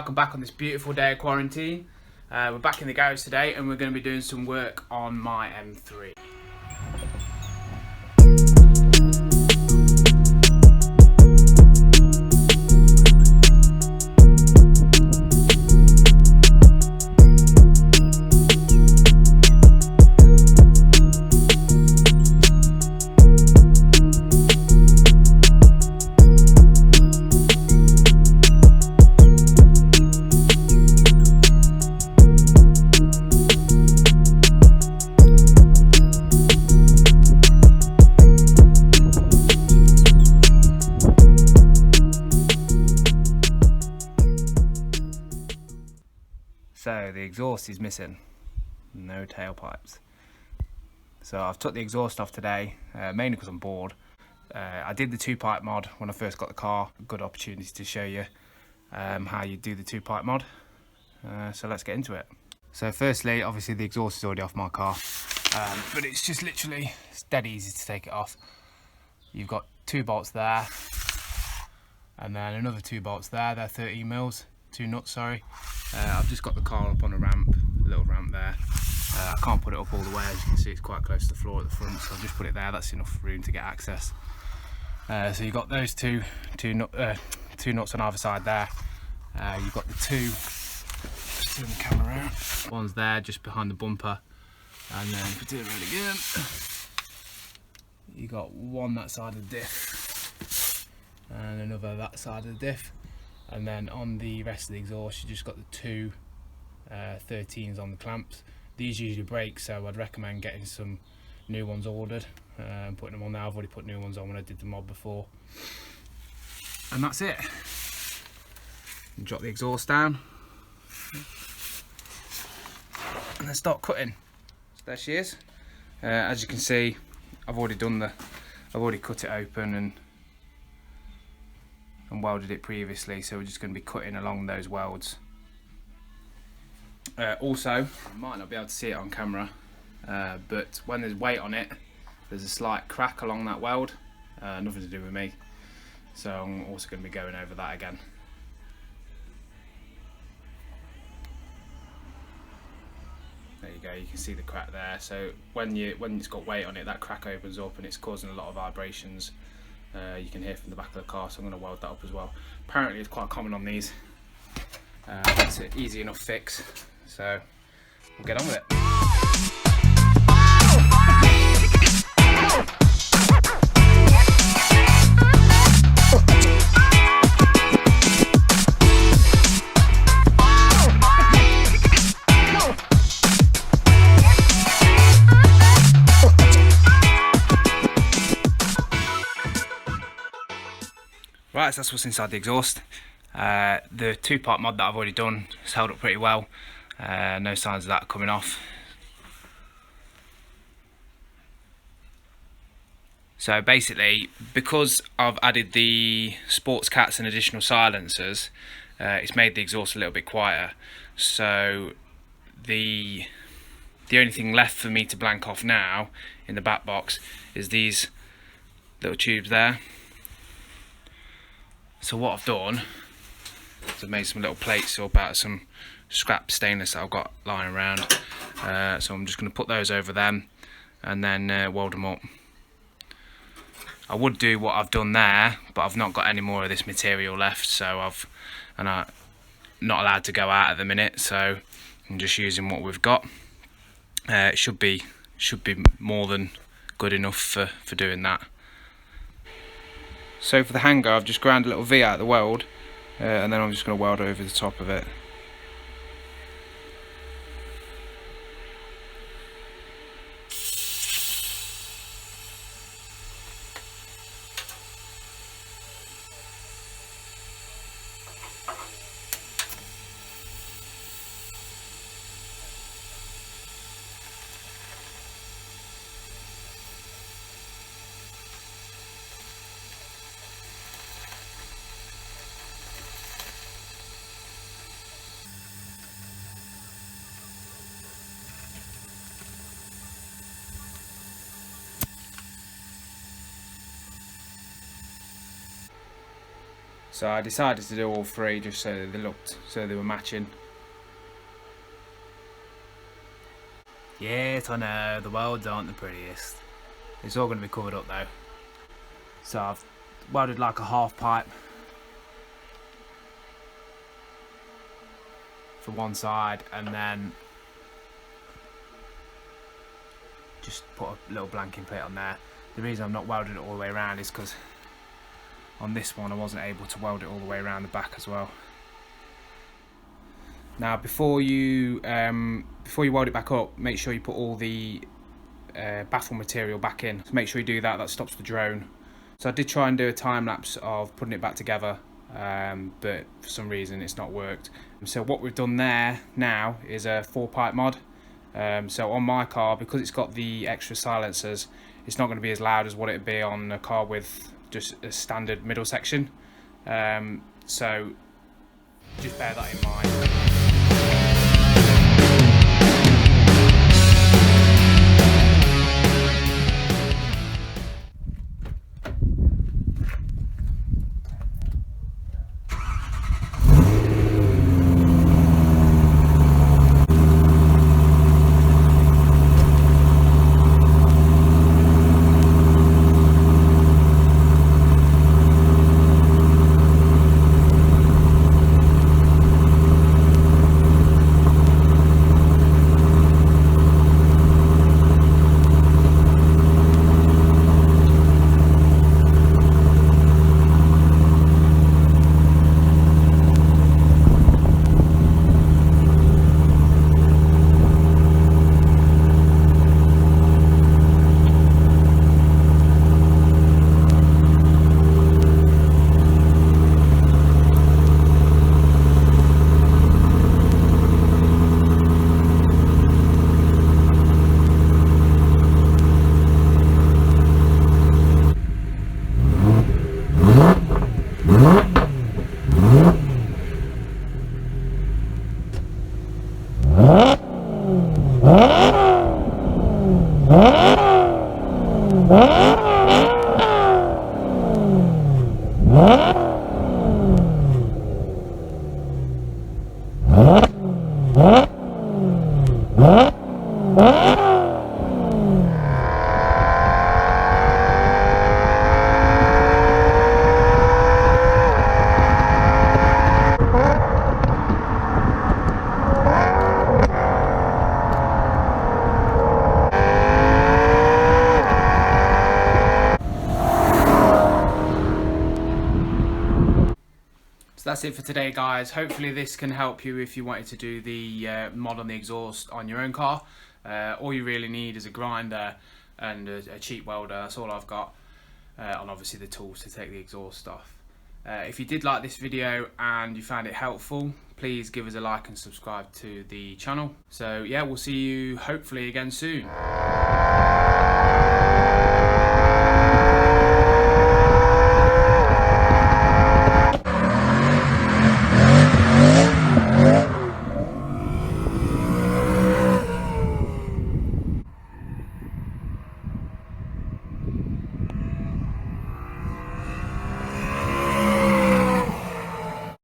welcome back on this beautiful day of quarantine. We're back in the garage today and we're going to be doing some work on my M3. So the exhaust is missing, no tailpipes. So I've took the exhaust off today, mainly because I'm bored. I did the 2-pipe mod when I first got the car. Good opportunity to show you how you do the 2-pipe mod. So let's get into it. So firstly, obviously the exhaust is already off my car, but it's just literally, it's dead easy to take it off. You've got 2 bolts there, and then another 2 bolts there. They're 13 mils. 2 nuts, sorry. I've just got the car up on a ramp, a little ramp there. I can't put it up all the way, as you can see it's quite close to the floor at the front, so I've just put it there. That's enough room to get access. So you've got those two nuts on either side there. You've got the just turn the camera out. One's there just behind the bumper, and then if we do it around again, you got one that side of the diff and another that side of the diff. And then on the rest of the exhaust, you just got the 2 13s on the clamps. These usually break, so I'd recommend getting some new ones ordered and putting them on there. I've already put new ones on when I did the mod before. And that's it. Drop the exhaust down. And then start cutting. So there she is. As you can see, I've already cut it open and welded it previously, so we're just going to be cutting along those welds. Also, you might not be able to see it on camera, but when there's weight on it, there's a slight crack along that weld, nothing to do with me, so I'm also going to be going over that again. There you go, you can see the crack there. So when it's got weight on it, that crack opens up and it's causing a lot of vibrations. You can hear from the back of the car, so I'm going to weld that up as well. Apparently it's quite common on these. It's an easy enough fix, so we'll get on with it. Right, so that's what's inside the exhaust. The 2-part mod that I've already done has held up pretty well. No signs of that coming off. So basically, because I've added the sports cats and additional silencers, it's made the exhaust a little bit quieter. So the only thing left for me to blank off now in the back box is these little tubes there. So what I've done is I've made some little plates up out of some scrap stainless that I've got lying around. So I'm just going to put those over them and then weld them up. I would do what I've done there, but I've not got any more of this material left, so I'm not allowed to go out at the minute, so I'm just using what we've got. It should be more than good enough for doing that. So for the hanger, I've just ground a little V out of the weld, and then I'm just going to weld over the top of it. So I decided to do all three just so they were matching. Yes, I know, the welds aren't the prettiest. It's all going to be covered up though. So I've welded like a half pipe for one side, and then just put a little blanking plate on there. The reason I'm not welding it all the way around is because on this one I wasn't able to weld it all the way around the back as well. Now before you weld it back up, make sure you put all the baffle material back in. So make sure you do that, that stops the drone. So I did try and do a time lapse of putting it back together, but for some reason it's not worked. So what we've done there now is a 4-pipe mod. So on my car, because it's got the extra silencers, it's not going to be as loud as what it'd be on a car with just a standard middle section. So just bear that in mind. So that's it for today, guys. Hopefully this can help you if you wanted to do the mod on the exhaust on your own car. All you really need is a grinder and a cheap welder. That's all I've got, and obviously the tools to take the exhaust off. If you did like this video and you found it helpful, please give us a like and subscribe to the channel. So yeah, we'll see you hopefully again soon.